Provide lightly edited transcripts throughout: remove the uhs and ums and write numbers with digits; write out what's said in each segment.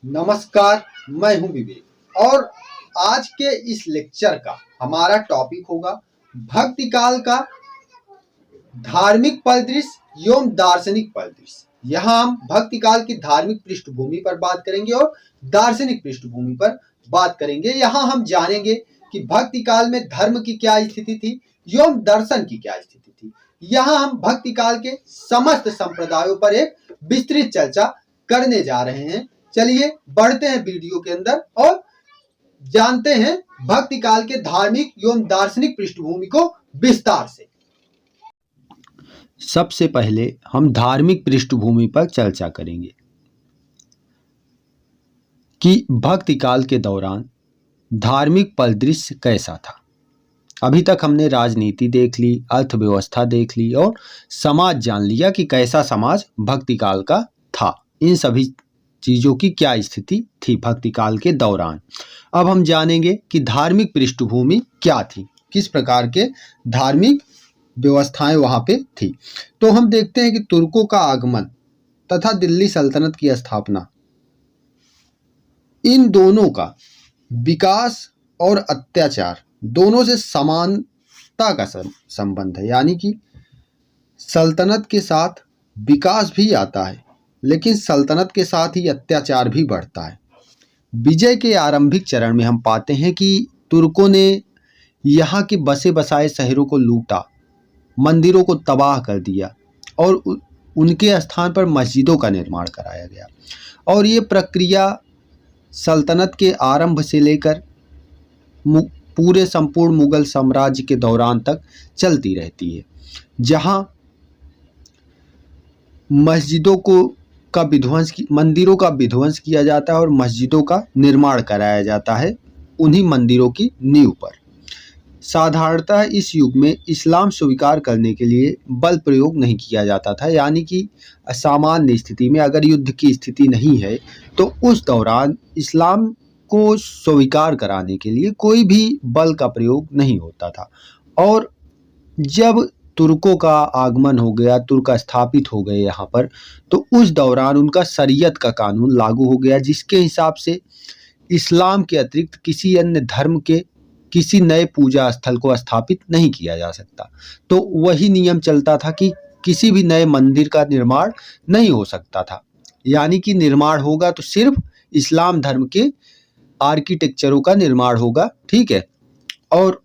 नमस्कार, मैं हूं विवेक और आज के इस लेक्चर का हमारा टॉपिक होगा भक्ति काल का धार्मिक परिदृश्य एवं दार्शनिक परिदृश्य। यहाँ हम भक्ति काल की धार्मिक पृष्ठभूमि पर बात करेंगे और दार्शनिक पृष्ठभूमि पर बात करेंगे। यहाँ हम जानेंगे कि भक्ति काल में धर्म की क्या स्थिति थी एवं दर्शन की क्या स्थिति थी। यहाँ हम भक्ति काल के समस्त संप्रदायों पर एक विस्तृत चर्चा करने जा रहे हैं। चलिए बढ़ते हैं वीडियो के अंदर और जानते हैं भक्ति काल के धार्मिक एवं दार्शनिक पृष्ठभूमि को विस्तार से। सबसे पहले हम धार्मिक पृष्ठभूमि पर चर्चा करेंगे कि भक्ति काल के दौरान धार्मिक परिदृश्य कैसा था। अभी तक हमने राजनीति देख ली, अर्थव्यवस्था देख ली और समाज जान लिया कि कैसा समाज भक्ति काल का था। इन सभी चीज़ों की क्या स्थिति थी भक्ति काल के दौरान। अब हम जानेंगे कि धार्मिक पृष्ठभूमि क्या थी, किस प्रकार के धार्मिक व्यवस्थाएं वहाँ पे थी। तो हम देखते हैं कि तुर्कों का आगमन तथा दिल्ली सल्तनत की स्थापना, इन दोनों का विकास और अत्याचार दोनों से समानता का संबंध है। यानी कि सल्तनत के साथ विकास भी आता है, लेकिन सल्तनत के साथ ही अत्याचार भी बढ़ता है। विजय के आरंभिक चरण में हम पाते हैं कि तुर्कों ने यहाँ के बसे बसाए शहरों को लूटा, मंदिरों को तबाह कर दिया और उनके स्थान पर मस्जिदों का निर्माण कराया गया। और ये प्रक्रिया सल्तनत के आरंभ से लेकर पूरे संपूर्ण मुगल साम्राज्य के दौरान तक चलती रहती है, जहाँ मंदिरों का विध्वंस किया जाता है और मस्जिदों का निर्माण कराया जाता है उन्हीं मंदिरों की नींव पर। साधारणतः इस युग में इस्लाम स्वीकार करने के लिए बल प्रयोग नहीं किया जाता था। यानी कि सामान्य स्थिति में अगर युद्ध की स्थिति नहीं है तो उस दौरान इस्लाम को स्वीकार कराने के लिए कोई भी बल का प्रयोग नहीं होता था। और जब तुर्कों का आगमन हो गया, तुर्क स्थापित हो गए यहाँ पर, तो उस दौरान उनका शरीयत का कानून लागू हो गया, जिसके हिसाब से इस्लाम के अतिरिक्त किसी अन्य धर्म के किसी नए पूजा स्थल को स्थापित नहीं किया जा सकता। तो वही नियम चलता था कि किसी भी नए मंदिर का निर्माण नहीं हो सकता था। यानी कि निर्माण होगा तो सिर्फ इस्लाम धर्म के आर्किटेक्चरों का निर्माण होगा। ठीक है, और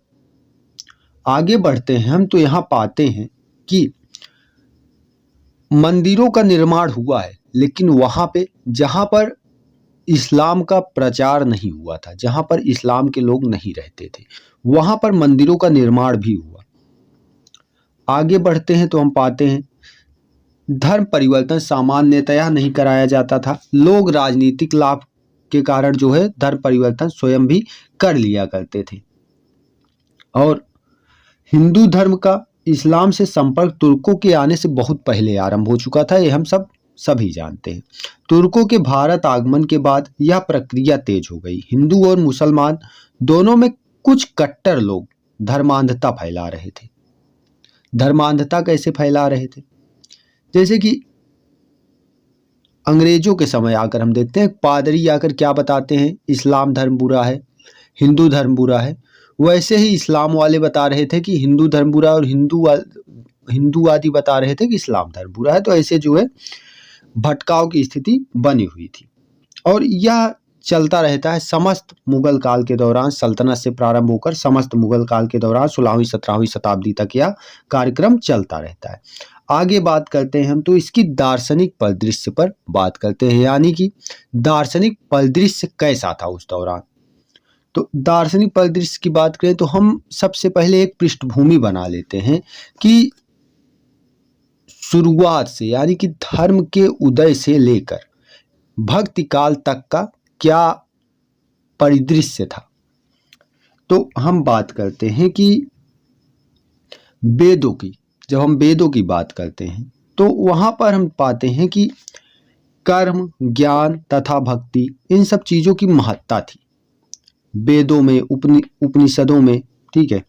आगे बढ़ते हैं हम तो यहाँ पाते हैं कि मंदिरों का निर्माण हुआ है, लेकिन वहाँ पे जहाँ पर इस्लाम का प्रचार नहीं हुआ था, जहाँ पर इस्लाम के लोग नहीं रहते थे, वहाँ पर मंदिरों का निर्माण भी हुआ। आगे बढ़ते हैं तो हम पाते हैं धर्म परिवर्तन सामान्यतया नहीं कराया जाता था। लोग राजनीतिक लाभ के कारण जो है धर्म परिवर्तन स्वयं भी कर लिया करते थे। और हिंदू धर्म का इस्लाम से संपर्क तुर्कों के आने से बहुत पहले आरंभ हो चुका था, ये हम सभी जानते हैं। तुर्कों के भारत आगमन के बाद यह प्रक्रिया तेज हो गई। हिंदू और मुसलमान दोनों में कुछ कट्टर लोग धर्मांधता फैला रहे थे। धर्मांधता कैसे फैला रहे थे? जैसे कि अंग्रेजों के समय आकर हम देखते हैं पादरी आकर क्या बताते हैं, इस्लाम धर्म बुरा है, हिंदू धर्म बुरा है। वैसे ही इस्लाम वाले बता रहे थे कि हिंदू धर्म बुरा है और हिंदूवादी बता रहे थे कि इस्लाम धर्म बुरा है। तो ऐसे जो है भटकाव की स्थिति बनी हुई थी और यह चलता रहता है समस्त मुगल काल के दौरान। सल्तनत से प्रारंभ होकर समस्त मुगल काल के दौरान 16वीं 17वीं शताब्दी तक यह कार्यक्रम चलता रहता है। आगे बात करते हैं हम तो इसकी दार्शनिक परिदृश्य पर बात करते हैं। यानी कि दार्शनिक परिदृश्य कैसा था उस दौरान। तो दार्शनिक परिदृश्य की बात करें तो हम सबसे पहले एक पृष्ठभूमि बना लेते हैं कि शुरुआत से, यानी कि धर्म के उदय से लेकर भक्ति काल तक का क्या परिदृश्य था। तो हम बात करते हैं कि वेदों की, जब हम वेदों की बात करते हैं तो वहाँ पर हम पाते हैं कि कर्म, ज्ञान तथा भक्ति, इन सब चीज़ों की महत्ता थी वेदों में, उपनिषदों में। ठीक है,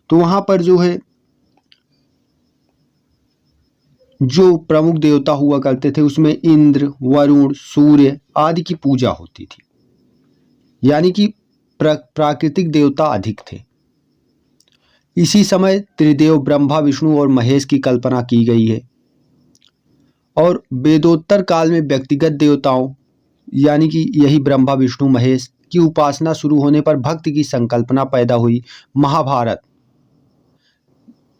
तो वहाँ पर जो है जो प्रमुख देवता हुआ करते थे उसमें इंद्र, वरुण, सूर्य आदि की पूजा होती थी, यानी कि प्राकृतिक देवता अधिक थे। इसी समय त्रिदेव ब्रह्मा, विष्णु और महेश की कल्पना की गई है। और वेदोत्तर काल में व्यक्तिगत देवताओं यानी कि यही ब्रह्मा, विष्णु, महेश की उपासना शुरू होने पर भक्ति की संकल्पना पैदा हुई। महाभारत,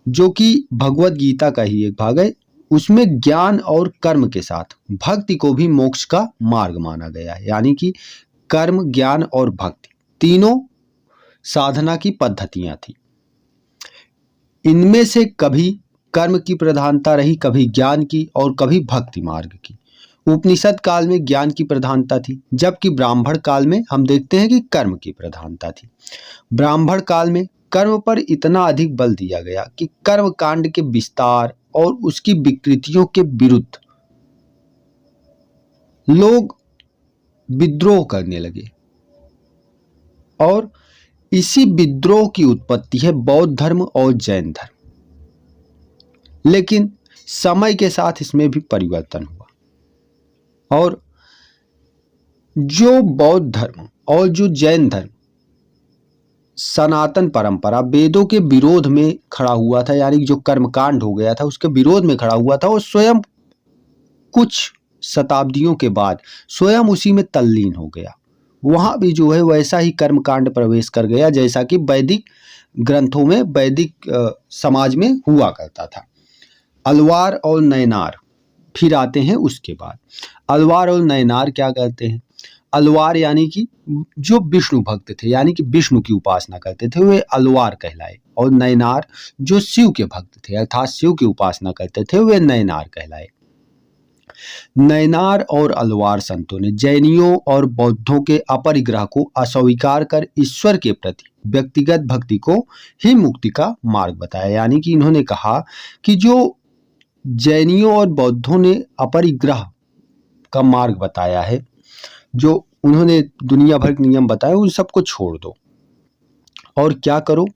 जो कि भगवत गीता का ही एक भाग है, उसमें ज्ञान और कर्म के साथ भक्ति को भी मोक्ष का मार्ग माना गया है, यानी कि कर्म, ज्ञान और भक्ति तीनों साधना की पद्धतियां थी। इनमें से कभी कर्म की प्रधानता रही, कभी ज्ञान की और कभी भक्ति मार्ग की। उपनिषद काल में ज्ञान की प्रधानता थी, जबकि ब्राह्मण काल में हम देखते हैं कि कर्म की प्रधानता थी। ब्राह्मण काल में कर्म पर इतना अधिक बल दिया गया कि कर्म कांड के विस्तार और उसकी विकृतियों के विरुद्ध लोग विद्रोह करने लगे, और इसी विद्रोह की उत्पत्ति है बौद्ध धर्म और जैन धर्म। लेकिन समय के साथ इसमें भी परिवर्तन हुआ, और जो बौद्ध धर्म और जो जैन धर्म सनातन परंपरा वेदों के विरोध में खड़ा हुआ था, यानी जो कर्मकांड हो गया था उसके विरोध में खड़ा हुआ था, और स्वयं कुछ शताब्दियों के बाद स्वयं उसी में तल्लीन हो गया। वहां भी जो है वैसा ही कर्मकांड प्रवेश कर गया जैसा कि वैदिक ग्रंथों में, वैदिक समाज में हुआ करता था। अलवार और नयनार फिर आते हैं उसके बाद। अलवार और नयनार क्या करते हैं? अलवार यानी कि जो विष्णु भक्त थे, यानी कि विष्णु की उपासना करते थे, वे अलवार कहलाए, और नयनार जो शिव के भक्त थे अर्थात शिव की उपासना करते थे, वे नयनार कहलाए। नयनार और अलवार संतों ने जैनियों और बौद्धों के अपरिग्रह को अस्वीकार कर ईश्वर के प्रति व्यक्तिगत भक्ति को ही मुक्ति का मार्ग बताया। यानी कि इन्होंने कहा कि जो जैनियों और बौद्धों ने अपरिग्रह का मार्ग बताया है, जो उन्होंने दुनिया भर के नियम बताए, उन सबको छोड़ दो और क्या करो,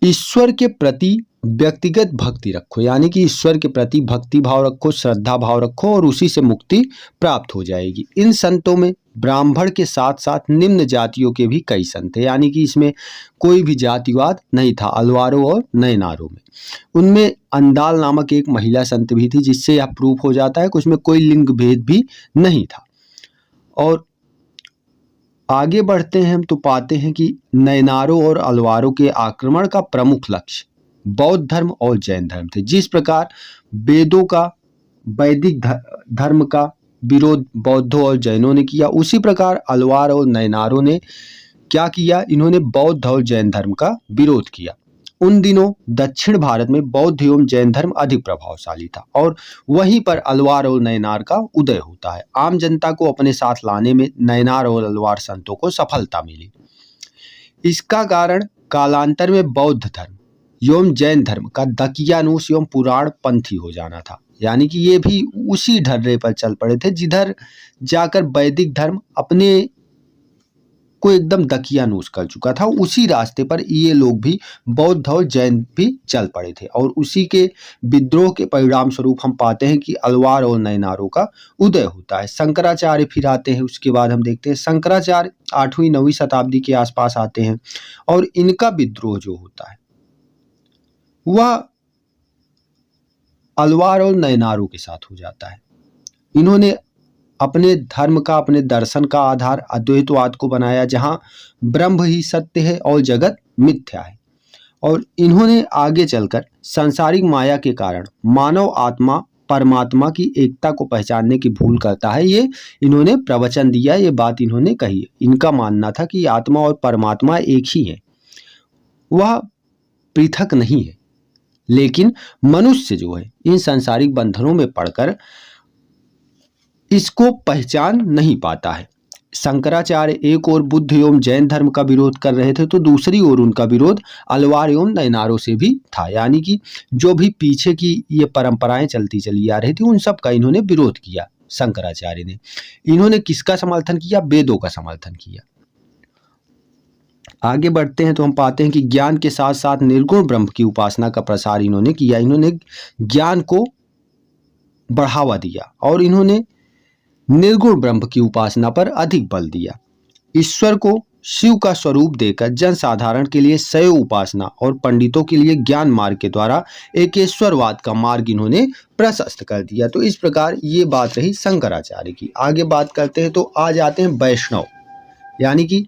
ईश्वर के प्रति व्यक्तिगत भक्ति रखो, यानी कि ईश्वर के प्रति भक्ति भाव रखो, श्रद्धा भाव रखो, और उसी से मुक्ति प्राप्त हो जाएगी। इन संतों में ब्राह्मण के साथ साथ निम्न जातियों के भी कई संत थे, यानी कि इसमें कोई भी जातिवाद नहीं था अलवारों और नयनारों में। उनमें अंदाल नामक एक महिला संत भी थी, जिससे यह प्रूफ हो जाता है कि उसमें कोई लिंग भेद भी नहीं था। और आगे बढ़ते हैं हम तो पाते हैं कि नयनारों और अलवारों के आक्रमण का प्रमुख लक्ष्य बौद्ध धर्म और जैन धर्म थे। जिस प्रकार वेदों का, वैदिक धर्म का विरोध बौद्धों और जैनों ने किया, उसी प्रकार अलवार और नयनारों ने क्या किया, इन्होंने बौद्ध और जैन धर्म का विरोध किया। उन दिनों दक्षिण भारत में बौद्ध एवं जैन धर्म अधिक प्रभावशाली था, और वहीं पर अलवार और नयनार का उदय होता है। आम जनता को अपने साथ लाने में नयनार और अलवार संतों को सफलता मिली। इसका कारण कालांतर में बौद्ध धर्म एवं जैन धर्म का दकियानूस एवं पुराण पंथी हो जाना था, यानी कि ये भी उसी ढर्रे पर चल पड़े थे जिधर जाकर वैदिक धर्म अपने को एकदम दकियानूस कर चुका था। उसी रास्ते पर ये लोग भी, बौद्ध और जैन भी चल पड़े थे, और उसी के विद्रोह के परिणाम स्वरूप हम पाते हैं कि अलवार और नयनारों का उदय होता है। शंकराचार्य फिर आते हैं, उसके बाद हम देखते हैं शंकराचार्य 8वीं 9वीं शताब्दी के आसपास आते हैं, और इनका विद्रोह जो होता है वह अलवार और नयनारों के साथ हो जाता है। इन्होंने अपने धर्म का, अपने दर्शन का आधार अद्वैतवाद को बनाया, जहां ब्रह्म ही सत्य है और जगत मिथ्या है। और इन्होंने आगे चलकर सांसारिक माया के कारण मानव आत्मा परमात्मा की एकता को पहचानने की भूल करता है, ये इन्होंने प्रवचन दिया, ये बात इन्होंने कही। इनका मानना था कि आत्मा और परमात्मा एक ही है, वह पृथक नहीं है। लेकिन मनुष्य जो है इन सांसारिक बंधनों में पड़कर इसको पहचान नहीं पाता है। शंकराचार्य एक और बुद्ध एवं जैन धर्म का विरोध कर रहे थे, तो दूसरी ओर उनका विरोध अलवार एवं नयनारों से भी था, यानी कि जो भी पीछे की ये परंपराएं चलती चली आ रही थी उन सब का इन्होंने विरोध किया। शंकराचार्य ने, इन्होंने किसका समर्थन किया? वेदों का समर्थन किया। आगे बढ़ते हैं तो हम पाते हैं कि ज्ञान के साथ साथ निर्गुण ब्रह्म की उपासना का प्रसार इन्होंने किया। इन्होंने ज्ञान को बढ़ावा दिया और इन्होंने निर्गुण ब्रह्म की उपासना पर अधिक बल दिया। ईश्वर को शिव का स्वरूप देकर जनसाधारण के लिए शैव उपासना और पंडितों के लिए ज्ञान मार्ग के द्वारा एकेश्वरवाद का मार्ग इन्होंने प्रशस्त कर दिया। तो इस प्रकार ये बात रही शंकराचार्य की। आगे बात करते हैं तो आ जाते हैं वैष्णव, यानी कि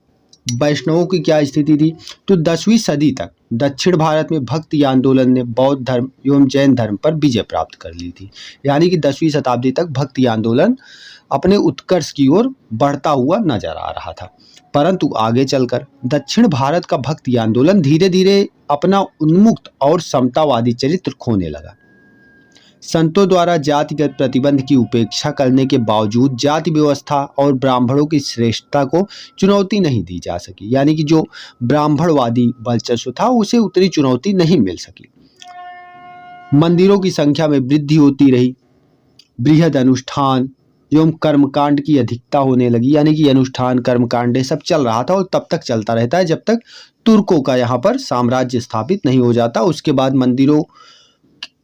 वैष्णवों की क्या स्थिति थी। तो 10वीं सदी तक दक्षिण भारत में भक्ति आंदोलन ने बौद्ध धर्म एवं जैन धर्म पर विजय प्राप्त कर ली थी। यानी कि 10वीं शताब्दी तक भक्ति आंदोलन अपने उत्कर्ष की ओर बढ़ता हुआ नजर आ रहा था। परंतु आगे चलकर दक्षिण भारत का भक्ति आंदोलन धीरे धीरे अपना उन्मुक्त और समतावादी चरित्र खोने लगा। संतों द्वारा जातिगत प्रतिबंध की उपेक्षा करने के बावजूद जाति व्यवस्था और ब्राह्मणों की श्रेष्ठता को चुनौती नहीं दी जा सकी। यानी कि जो ब्राह्मणवादी वर्चस्व था उसे उतनी चुनौती नहीं मिल सकी। मंदिरों की संख्या में वृद्धि होती रही, बृहद अनुष्ठान एवं कर्मकांड की अधिकता होने लगी। यानी कि अनुष्ठान कर्मकांड सब चल रहा था और तब तक चलता रहता है जब तक तुर्कों का यहाँ पर साम्राज्य स्थापित नहीं हो जाता। उसके बाद मंदिरों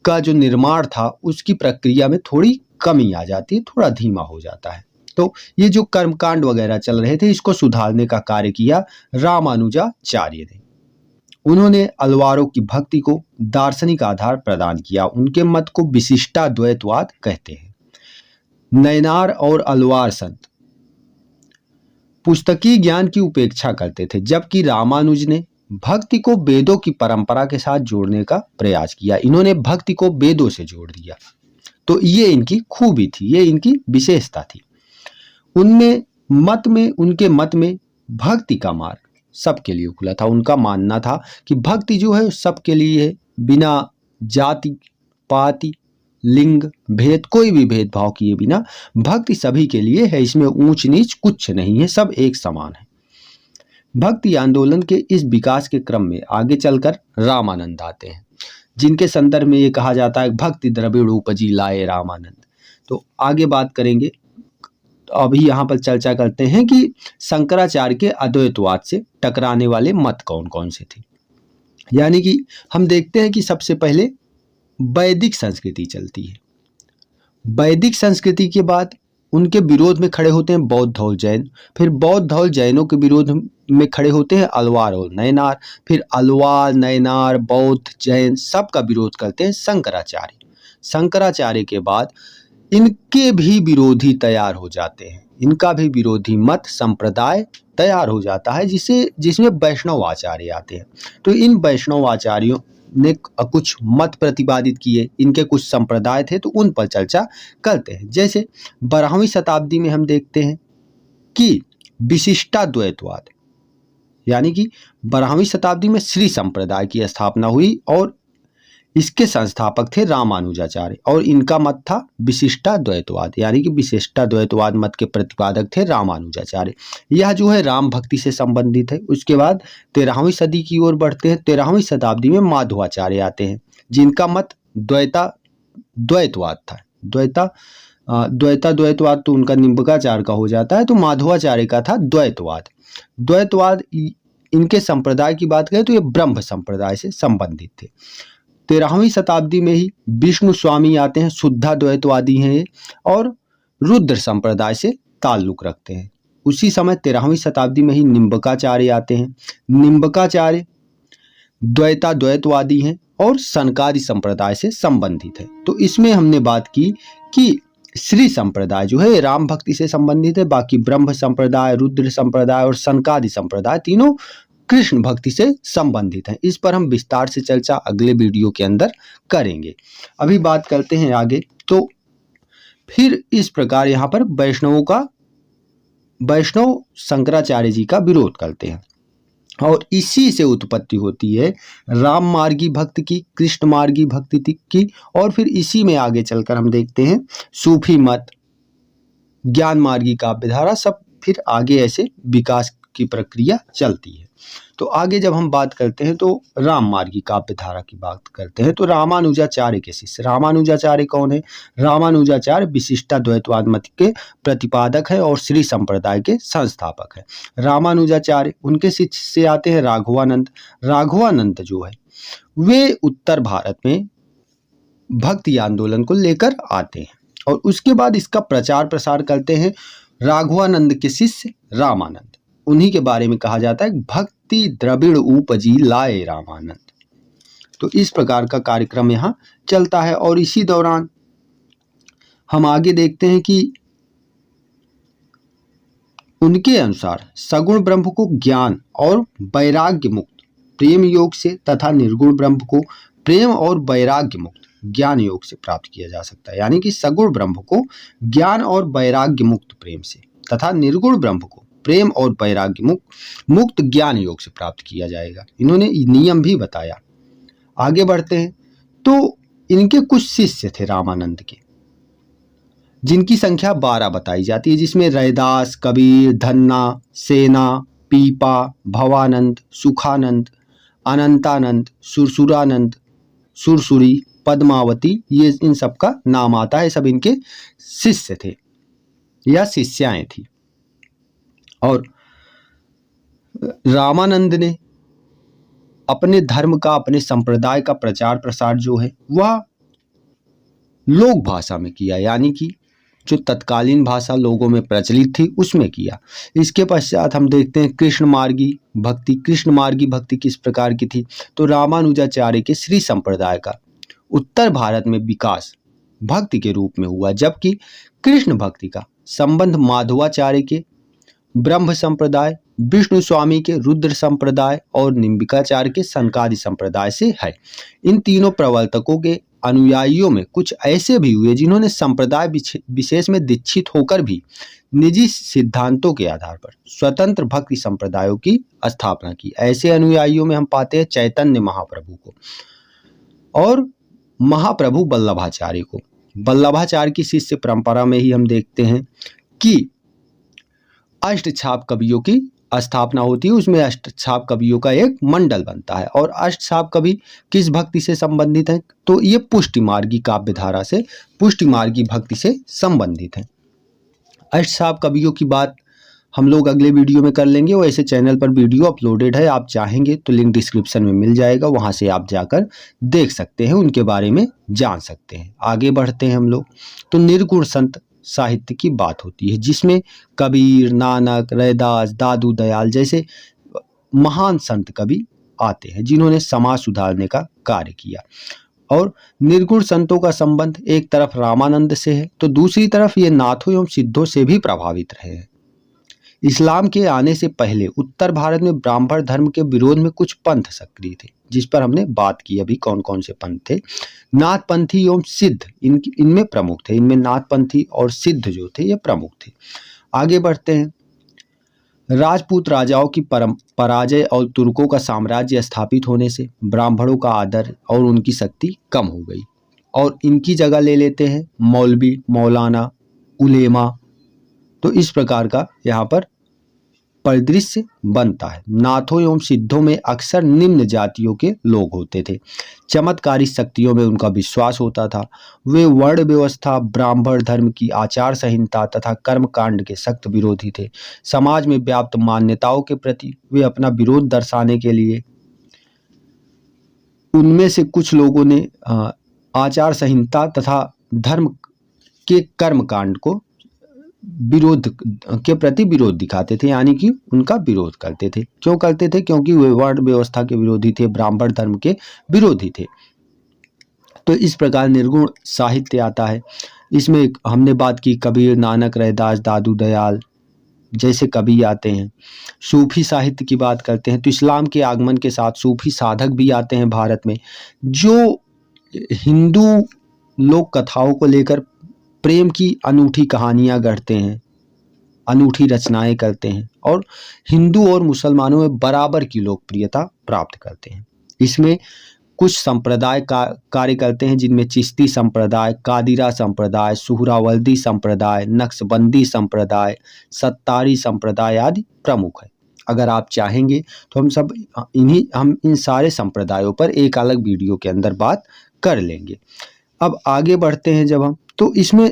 का जो निर्माण था उसकी प्रक्रिया में थोड़ी कमी आ जाती है, थोड़ा धीमा हो जाता है। तो ये जो कर्मकांड वगैरह चल रहे थे इसको सुधारने का कार्य किया रामानुजाचार्य ने। उन्होंने अलवारों की भक्ति को दार्शनिक आधार प्रदान किया। उनके मत को विशिष्टाद्वैतवाद कहते हैं। नयनार और अलवार संत पुस्तकीय ज्ञान की उपेक्षा करते थे, जबकि रामानुज ने भक्ति को वेदों की परंपरा के साथ जोड़ने का प्रयास किया। इन्होंने भक्ति को वेदों से जोड़ दिया। तो ये इनकी खूबी थी, ये इनकी विशेषता थी। उनके मत में भक्ति का मार्ग सबके लिए खुला था। उनका मानना था कि भक्ति जो है सबके लिए है, बिना जाति पाति लिंग भेद कोई भी भेदभाव किए बिना भक्ति सभी के लिए है। इसमें ऊंच नीच कुछ नहीं है, सब एक समान है। भक्ति आंदोलन के इस विकास के क्रम में आगे चलकर रामानंद आते हैं, जिनके संदर्भ में ये कहा जाता है भक्ति द्रविड़ उपजी लाए रामानंद। तो आगे बात करेंगे। तो अभी यहाँ पर चर्चा करते हैं कि शंकराचार्य के अद्वैतवाद से टकराने वाले मत कौन कौन से थे। यानी कि हम देखते हैं कि सबसे पहले वैदिक संस्कृति चलती है। वैदिक संस्कृति के बाद उनके विरोध में खड़े होते हैं बौद्ध और जैन। फिर बौद्ध और जैनों के विरोध में खड़े होते हैं अलवार और नयनार। फिर अलवार, नयनार, बौद्ध, जैन सबका विरोध करते हैं शंकराचार्य। शंकराचार्य के बाद इनके भी विरोधी तैयार हो जाते हैं। इनका भी विरोधी मत संप्रदाय तैयार हो जाता है जिसमें वैष्णव आचार्य आते हैं। तो इन वैष्णव आचार्यों ने कुछ मत प्रतिपादित किए, इनके कुछ संप्रदाय थे तो उन पर चर्चा करते हैं। जैसे 12वीं शताब्दी में हम देखते हैं कि विशिष्टाद्वैतवाद, यानी कि 12वीं शताब्दी में श्री संप्रदाय की स्थापना हुई और इसके संस्थापक थे रामानुजाचार्य और इनका मत था विशिष्टाद्वैतवाद। यानी कि विशिष्टाद्वैतवाद मत के प्रतिपादक थे रामानुजाचार्य। यह जो है राम भक्ति से संबंधित है। उसके बाद 13वीं सदी की ओर बढ़ते हैं। 13वीं शताब्दी में माधवाचार्य आते हैं, जिनका मत द्वैतवाद था। द्वैतवाद तो उनका निम्बकाचार्य का हो जाता है, तो माधवाचार्य का था द्वैतवाद। इनके संप्रदाय की बात करें तो ये ब्रह्म संप्रदाय से संबंधित थे। 13वीं शताब्दी में ही विष्णु स्वामी आते हैं, शुद्धाद्वैतवादी हैं ये, और रुद्र संप्रदाय से ताल्लुक रखते हैं। उसी समय 13वीं शताब्दी में ही निम्बकाचार्य आते हैं। निम्बकाचार्य द्वैतवादी हैं और सनकादि संप्रदाय से संबंधित है। तो इसमें हमने बात की कि श्री संप्रदाय जो है राम भक्ति से संबंधित है, बाकी ब्रह्म संप्रदाय, रुद्र संप्रदाय और सनकादि संप्रदाय तीनों कृष्ण भक्ति से संबंधित हैं। इस पर हम विस्तार से चर्चा अगले वीडियो के अंदर करेंगे। अभी बात करते हैं आगे। तो फिर इस प्रकार यहाँ पर वैष्णव शंकराचार्य जी का विरोध करते हैं और इसी से उत्पत्ति होती है राम मार्गी भक्ति की, कृष्ण मार्गी भक्ति की, और फिर इसी में आगे चलकर हम देखते हैं सूफी मत, ज्ञान मार्गी काव्यधारा, सब फिर आगे ऐसे विकास की प्रक्रिया चलती है। तो आगे जब हम बात करते हैं तो राम मार्गी काव्यधारा की बात करते हैं तो रामानुजाचार्य के शिष्य। रामानुजाचार्य कौन है? रामानुजाचार्य विशिष्टाद्वैतवाद मत के प्रतिपादक है और श्री संप्रदाय के संस्थापक है। रामानुजाचार्य, उनके शिष्य से आते हैं राघवानंद। राघवानंद जो है वे उत्तर भारत में भक्ति आंदोलन को लेकर आते हैं। और उसके बाद इसका प्रचार प्रसार करते हैं राघवानंद के शिष्य रामानंद। उन्हीं के बारे में कहा जाता है भक्ति द्रविड़ उपजी लाए रामानंद। तो इस प्रकार का कार्यक्रम यहाँ चलता है। और इसी दौरान हम आगे देखते हैं कि उनके अनुसार सगुण ब्रह्म को ज्ञान और वैराग्य मुक्त प्रेम योग से तथा निर्गुण ब्रह्म को प्रेम और वैराग्य मुक्त ज्ञान योग से प्राप्त किया जा सकता है। यानी कि सगुण ब्रह्म को ज्ञान और वैराग्य मुक्त प्रेम से तथा निर्गुण ब्रह्म को प्रेम और वैराग्य मुक्त ज्ञान योग से प्राप्त किया जाएगा। इन्होंने नियम भी बताया। आगे बढ़ते हैं तो इनके कुछ शिष्य थे रामानंद के, जिनकी संख्या 12 बताई जाती है, जिसमें रैदास, कबीर, धन्ना, सेना, पीपा, भवानंद, सुखानंद, अनंतानंद, सुरसुरानंद, सुरसुरी, पद्मावती, ये इन सब का नाम आता है। सब इनके शिष्य थे या शिष्याएं थी। और रामानंद ने अपने धर्म का, अपने संप्रदाय का प्रचार प्रसार जो है वह लोक भाषा में किया, यानी कि जो तत्कालीन भाषा लोगों में प्रचलित थी उसमें किया। इसके पश्चात हम देखते हैं कृष्ण मार्गी भक्ति। कृष्ण मार्गी भक्ति किस प्रकार की थी? तो रामानुजाचार्य के श्री संप्रदाय का उत्तर भारत में विकास भक्ति के रूप में हुआ, जबकि कृष्ण भक्ति का संबंध माधवाचार्य के ब्रह्म संप्रदाय, विष्णु स्वामी के रुद्र संप्रदाय और निम्बिकाचार्य के सनकादि संप्रदाय से है। इन तीनों प्रवर्तकों के अनुयायियों में कुछ ऐसे भी हुए जिन्होंने संप्रदाय विशेष में दीक्षित होकर भी निजी सिद्धांतों के आधार पर स्वतंत्र भक्ति संप्रदायों की स्थापना की। ऐसे अनुयायियों में हम पाते हैं चैतन्य महाप्रभु को और महाप्रभु वल्लभाचार्य को। वल्लभाचार्य की शिष्य परंपरा में ही हम देखते हैं कि अष्टछाप कवियों की स्थापना होती है। उसमें अष्टछाप कवियों का एक मंडल बनता है। और अष्टछाप कवि किस भक्ति से संबंधित हैं? तो ये पुष्टि मार्गी काव्य धारा से, पुष्टि मार्गी भक्ति से संबंधित हैं। अष्टछाप कवियों की बात हम लोग अगले वीडियो में कर लेंगे। वैसे चैनल पर वीडियो अपलोडेड है, आप चाहेंगे तो लिंक डिस्क्रिप्शन में मिल जाएगा, वहां से आप जाकर देख सकते हैं, उनके बारे में जान सकते हैं। आगे बढ़ते हैं हम लोग तो निर्गुण संत साहित्य की बात होती है, जिसमें कबीर, नानक, रैदास, दादू दयाल जैसे महान संत कवि आते हैं जिन्होंने समाज सुधारने का कार्य किया। और निर्गुण संतों का संबंध एक तरफ रामानंद से है तो दूसरी तरफ ये नाथों एवं सिद्धों से भी प्रभावित रहे हैं। इस्लाम के आने से पहले उत्तर भारत में ब्राह्मण धर्म के विरोध में कुछ पंथ सक्रिय थे, जिस पर हमने बात की अभी कौन कौन से पंथ थे। नाथपंथी एवं सिद्ध इनमें प्रमुख थे। इनमें नाथपंथी और सिद्ध जो थे ये प्रमुख थे। आगे बढ़ते हैं। राजपूत राजाओं की पराजय और तुर्कों का साम्राज्य स्थापित होने से ब्राह्मणों का आदर और उनकी शक्ति कम हो गई और इनकी जगह ले लेते हैं मौलवी, मौलाना, उलेमा। तो इस प्रकार का यहाँ पर परिदृश्य बनता है। नाथों एवं सिद्धों में अक्सर निम्न जातियों के लोग होते थे। चमत्कारी शक्तियों में उनका विश्वास होता था। वे वर्ण व्यवस्था, ब्राह्मण धर्म की आचार संहिता तथा कर्मकांड के सख्त विरोधी थे। समाज में व्याप्त मान्यताओं के प्रति वे अपना विरोध दर्शाने के लिए उनमें से कुछ लोगों ने आचार संहिता तथा धर्म के कर्मकांड को विरोध के प्रति विरोध दिखाते थे, यानी कि उनका विरोध करते थे। क्यों करते थे? क्योंकि वे वर्ण व्यवस्था के विरोधी थे, ब्राह्मण धर्म के विरोधी थे। तो इस प्रकार निर्गुण साहित्य आता है। इसमें हमने बात की कबीर, नानक, रैदास, दादू दयाल जैसे कवि आते हैं। सूफी साहित्य की बात करते हैं तो इस्लाम के आगमन के साथ सूफी साधक भी आते हैं भारत में, जो हिंदू लोक कथाओं को लेकर प्रेम की अनूठी कहानियां गढ़ते हैं, अनूठी रचनाएं करते हैं और हिंदू और मुसलमानों में बराबर की लोकप्रियता प्राप्त करते हैं। इसमें कुछ संप्रदाय कार्य करते हैं जिनमें चिश्ती संप्रदाय, कादिरा संप्रदाय, सुहरावर्दी संप्रदाय, नक्शबंदी संप्रदाय, सत्तारी संप्रदाय आदि प्रमुख है। अगर आप चाहेंगे तो हम इन सारे संप्रदायों पर एक अलग वीडियो के अंदर बात कर लेंगे। अब आगे बढ़ते हैं जब हम तो इसमें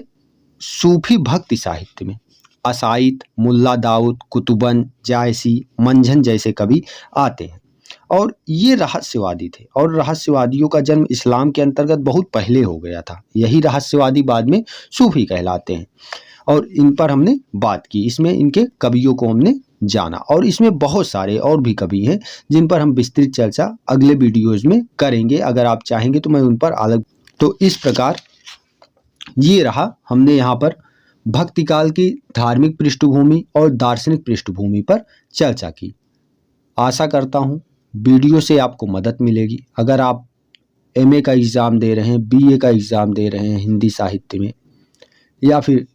सूफी भक्ति साहित्य में असाइद, मुल्ला दाऊद, कुतुबन, जायसी, मंझन जैसे कवि आते हैं। और ये रहस्यवादी थे और रहस्यवादियों का जन्म इस्लाम के अंतर्गत बहुत पहले हो गया था। यही रहस्यवादी बाद में सूफी कहलाते हैं और इन पर हमने बात की। इसमें इनके कवियों को हमने जाना और इसमें बहुत सारे और भी कवि हैं जिन पर हम विस्तृत चर्चा अगले वीडियोज में करेंगे। अगर आप चाहेंगे तो मैं उन पर अलग। तो इस प्रकार ये रहा, हमने यहाँ पर भक्ति काल की धार्मिक पृष्ठभूमि और दार्शनिक पृष्ठभूमि पर चर्चा की। आशा करता हूँ वीडियो से आपको मदद मिलेगी। अगर आप एमए का एग्ज़ाम दे रहे हैं, बीए का एग्ज़ाम दे रहे हैं हिंदी साहित्य में, या फिर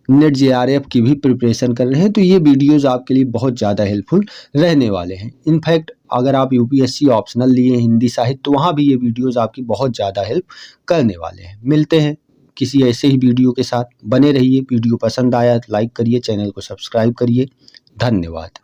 नेट जेआरएफ की भी प्रिपरेशन कर रहे हैं, तो ये वीडियोस आपके लिए बहुत ज़्यादा हेल्पफुल रहने वाले हैं। इनफैक्ट अगर आप यूपीएससी ऑप्शनल लिए हिंदी साहित्य तो वहाँ भी ये वीडियोस आपकी बहुत ज़्यादा हेल्प करने वाले हैं। मिलते हैं किसी ऐसे ही वीडियो के साथ। बने रहिए। वीडियो पसंद आया तो लाइक करिए, चैनल को सब्सक्राइब करिए। धन्यवाद।